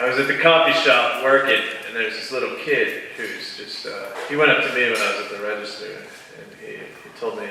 I was at the coffee shop working, and there's this little kid who's just, he went up to me when I was at the register, and he told me,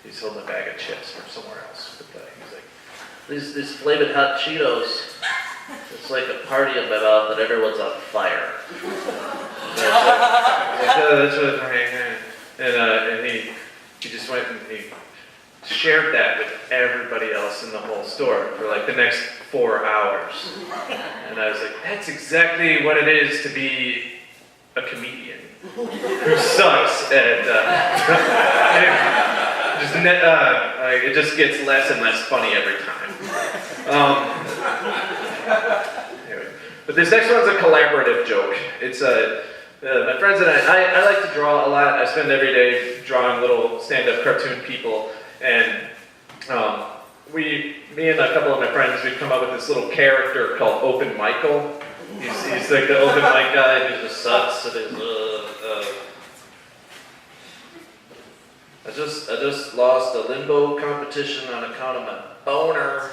he's holding a bag of chips from somewhere else. But he's like, these flaming hot Cheetos, it's like a party in my mouth and everyone's on fire. That's what, and he just went and he shared that with everybody else in the whole store for like the next 4 hours. And I was like, that's exactly what it is to be a comedian who sucks at, it just gets less and less funny every time. Anyway. But this next one's a collaborative joke. It's my friends and I like to draw a lot. I spend every day drawing little stand-up cartoon people, and me and a couple of my friends, we've come up with this little character called Open Michael. He's like the open mic guy who just sucks at his, I just lost a limbo competition on account of my boner.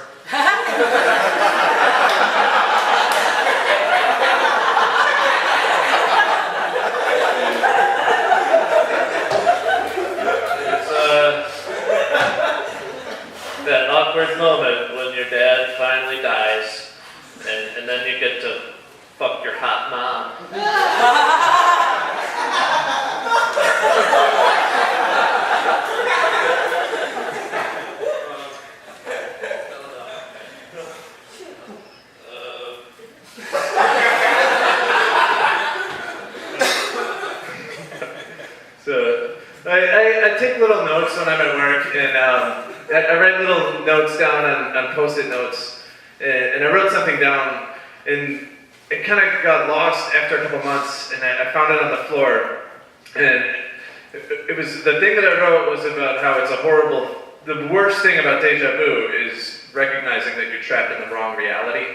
That awkward moment when your dad finally dies, and then you get to fuck your hot mom. So I take little notes when I'm at work, and I write little notes down on Post-it notes, and I wrote something down, and it kind of got lost after a couple months, and I found it on the floor, and it was, the thing that I wrote was about how it's the worst thing about deja vu is recognizing that you're trapped in the wrong reality.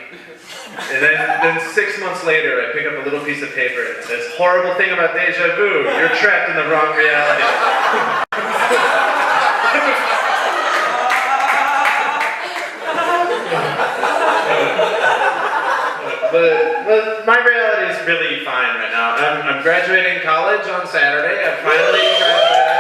And then 6 months later, I pick up a little piece of paper, and it says, horrible thing about deja vu, you're trapped in the wrong reality. But my reality is really fine right now. I'm graduating college on Saturday. I finally graduated.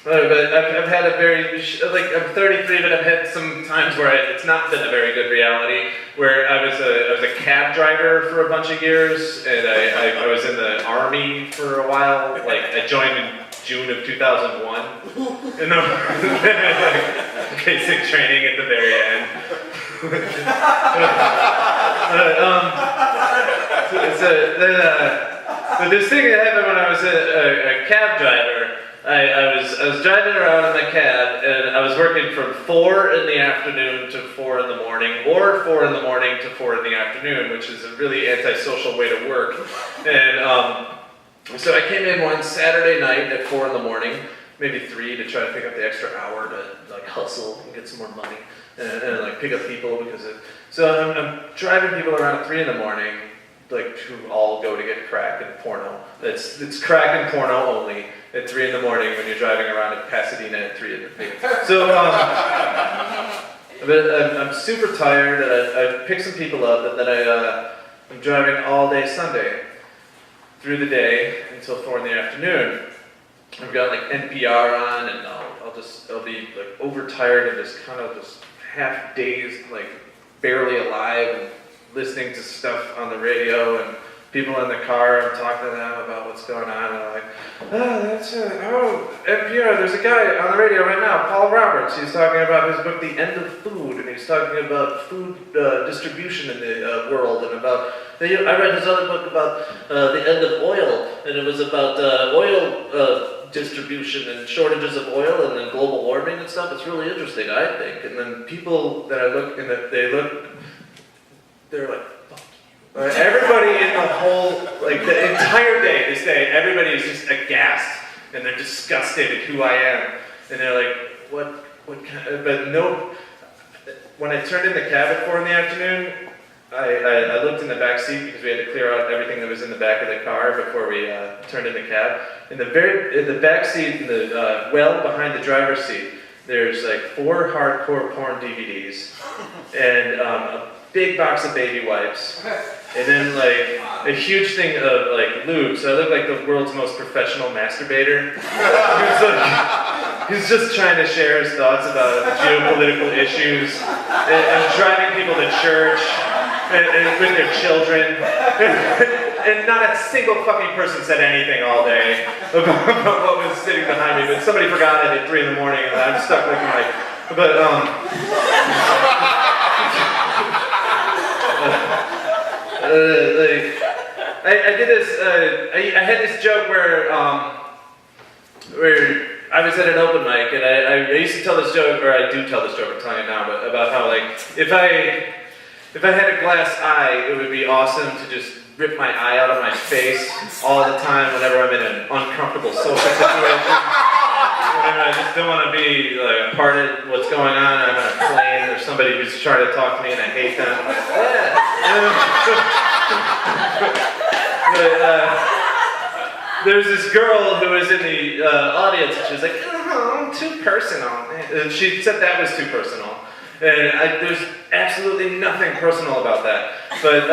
But I've had a very, I'm 33, but I've had some times where it's not been a very good reality. Where I was a cab driver for a bunch of years, and I was in the Army for a while. Like, I joined in June of 2001. And then basic training at the very end. But this thing that happened when I was a cab driver. I was driving around in the cab, and I was working from 4 in the afternoon to 4 in the morning, or 4 in the morning to 4 in the afternoon, which is a really antisocial way to work. And so I came in one Saturday night at 4 in the morning, maybe 3, to try to pick up the extra hour to like hustle and get some more money and like pick up people so I'm driving people around at 3 in the morning, like who all go to get crack and porno. It's crack and porno only at 3 in the morning when you're driving around in Pasadena at 3 in the morning. So I'm super tired, and I pick some people up, and then I'm driving all day Sunday through the day until 4 in the afternoon. I've got like NPR on, and I'll be like overtired and just kind of just half dazed, like barely alive, and listening to stuff on the radio, and people in the car, I'm talking to them about what's going on, and I'm like, NPR, there's a guy on the radio right now, Paul Roberts, he's talking about his book, The End of Food, and he's talking about food distribution in the world, and about, I read his other book about the end of oil, and it was about oil distribution and shortages of oil and then global warming and stuff. It's really interesting, I think. And then people that I look, and they're like, fuck you. Everybody in the whole, like the entire day, this day, everybody is just aghast, and they're disgusted at who I am. And they're like, what kind of, but no, when I turned in the cab at 4 in the afternoon, I looked in the back seat because we had to clear out everything that was in the back of the car before we turned in the cab. In the back seat, in the well behind the driver's seat, there's like 4 hardcore porn DVDs, and a big box of baby wipes, and then like a huge thing of like lube. So I look like the world's most professional masturbator. Who's just trying to share his thoughts about geopolitical issues and driving people to church and with their children. And not a single fucking person said anything all day about what was sitting behind me, but somebody forgot it at 3 in the morning, and I'm stuck looking like, but I did this, I had this joke where I was at an open mic, and I used to tell this joke, or I do tell this joke, I'm telling it now, but about how like, if I had a glass eye, it would be awesome to just rip my eye out of my face all the time whenever I'm in an uncomfortable social situation. Whenever I just don't want to be like, a part of what's going on. I'm on a plane, or somebody who's trying to talk to me and I hate them. I'm like, there's this girl who was in the audience, and she was like, oh, too personal. And she said that was too personal. And there's absolutely nothing personal about that. But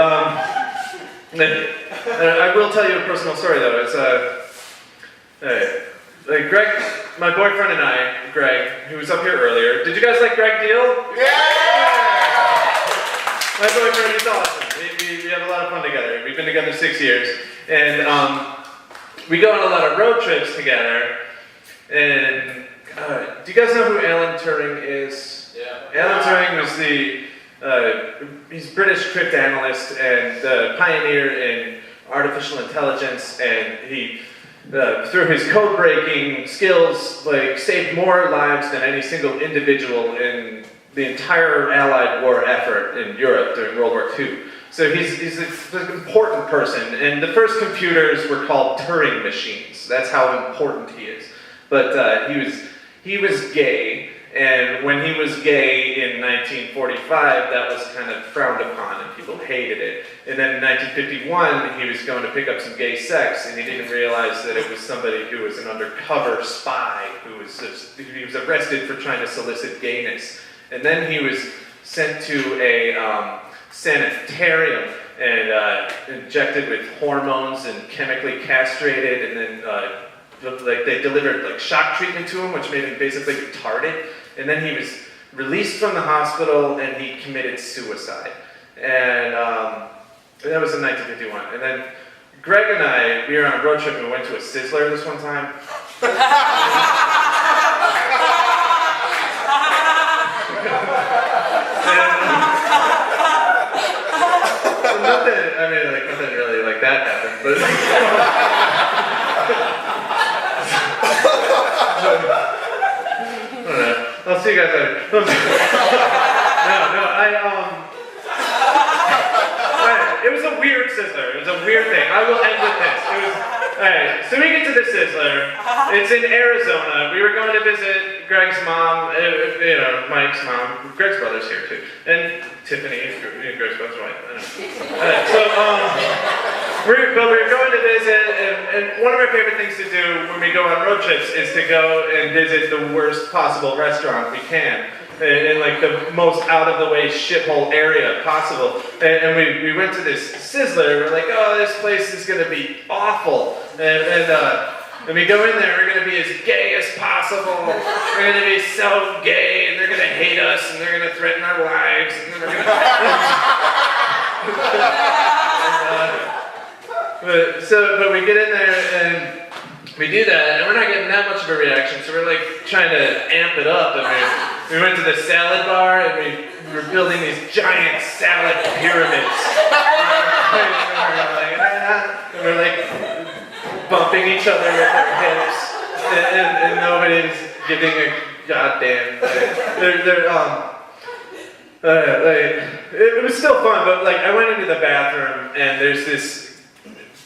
I will tell you a personal story though. It's like Greg, my boyfriend and I, Greg, who was up here earlier. Did you guys like Greg Deal? Yeah! My boyfriend is awesome. We have a lot of fun together. We've been together 6 years, and we go on a lot of road trips together. And do you guys know who Alan Turing is? Yeah. Alan Turing was he's a British cryptanalyst and pioneer in artificial intelligence, and he, through his code-breaking skills, like saved more lives than any single individual in the entire Allied war effort in Europe during World War II. So he's an important person, and the first computers were called Turing machines. That's how important he is. But he was gay. And when he was gay in 1945, that was kind of frowned upon and people hated it. And then in 1951, he was going to pick up some gay sex, and he didn't realize that it was somebody who was an undercover spy he was arrested for trying to solicit gayness. And then he was sent to a sanitarium and injected with hormones and chemically castrated, and then they delivered like shock treatment to him, which made him basically retarded. And then he was released from the hospital, and he committed suicide. And that was in 1951. And then Greg and I, we were on a road trip, and we went to a Sizzler this one time. Nothing really like that happened, but I don't know. I'll see you guys later. It was a weird Sizzler. It was a weird thing. I will end with this. Alright, so we get to the Sizzler. It's in Arizona. We were going to visit Greg's mom, Mike's mom. Greg's brother's here too. And Tiffany, Greg's brother's wife. But we were going to visit, and one of our favorite things to do when we go on road trips is to go and visit the worst possible restaurant we can, in like the most out-of-the-way shithole area possible. And we went to this Sizzler. We're like, oh, this place is going to be awful. And we go in there, we're going to be as gay as possible. We're going to be so gay, and they're going to hate us, and they're going to threaten our lives, and then we're going to... But we get in there, and we do that, and we're not getting that much of a reaction, so we're like trying to amp it up. And we went to the salad bar, and we were building these giant salad pyramids. And we're like bumping each other with our hips, and nobody's giving a goddamn thing. It was still fun, but like I went into the bathroom, and there's this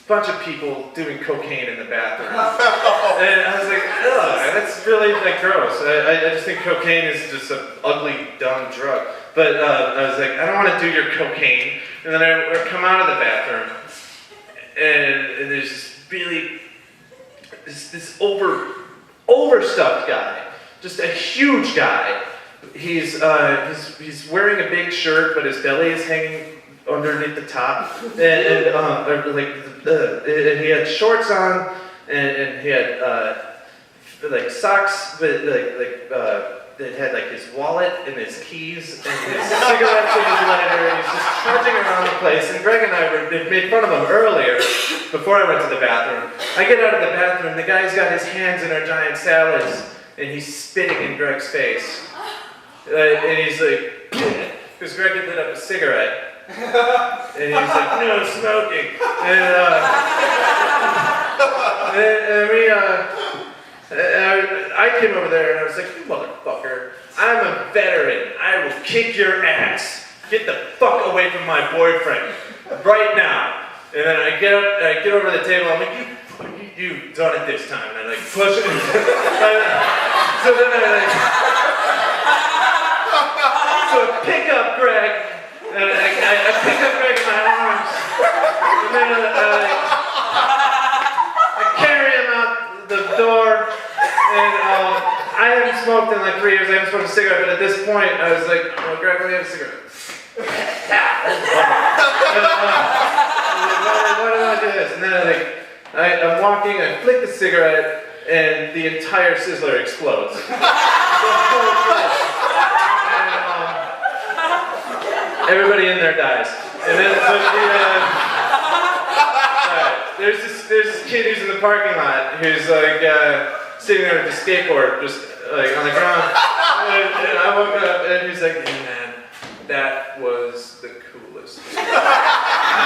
bunch of people doing cocaine in the bathroom. And I was like, ugh, that's really like gross. I just think cocaine is just an ugly, dumb drug. But I was like, I don't want to do your cocaine. And then I come out of the bathroom, and there's this really, this overstuffed guy just a huge guy. He's wearing a big shirt, but his belly is hanging underneath the top, and he had shorts on, and he had like socks, but that had like his wallet and his keys and his cigarettes and his lighter, and he's just trudging around the place. And Greg and I had made fun of him earlier, before I went to the bathroom. I get out of the bathroom, the guy's got his hands in our giant salads, and he's spitting in Greg's face. And he's like, because Greg had lit up a cigarette. And he's like, no smoking. And I came over there and I was like, you motherfucker, I'm a veteran. I will kick your ass. Get the fuck away from my boyfriend right now. And then I get over to the table. I'm like, you've done it this time. And I like push it. So then I pick up Greg. And I pick up Greg in my arms. And then I carry him out the door. And I haven't smoked in like 3 years. I haven't smoked a cigarette, but at this point, I was like, "Oh, Greg, let me have a cigarette." Why did I do this? And then I'm walking, I flick the cigarette, and the entire sizzler explodes. And everybody in there dies. And then there's this kid who's in the parking lot who's like sitting there with a skateboard, just like on the ground. And I woke up and he's like, "Hey man, that was the coolest thing I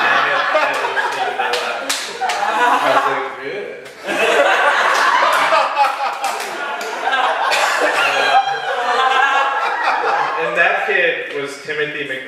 have ever seen in my life." I was like, "Good." And that kid was Timothy McVeigh.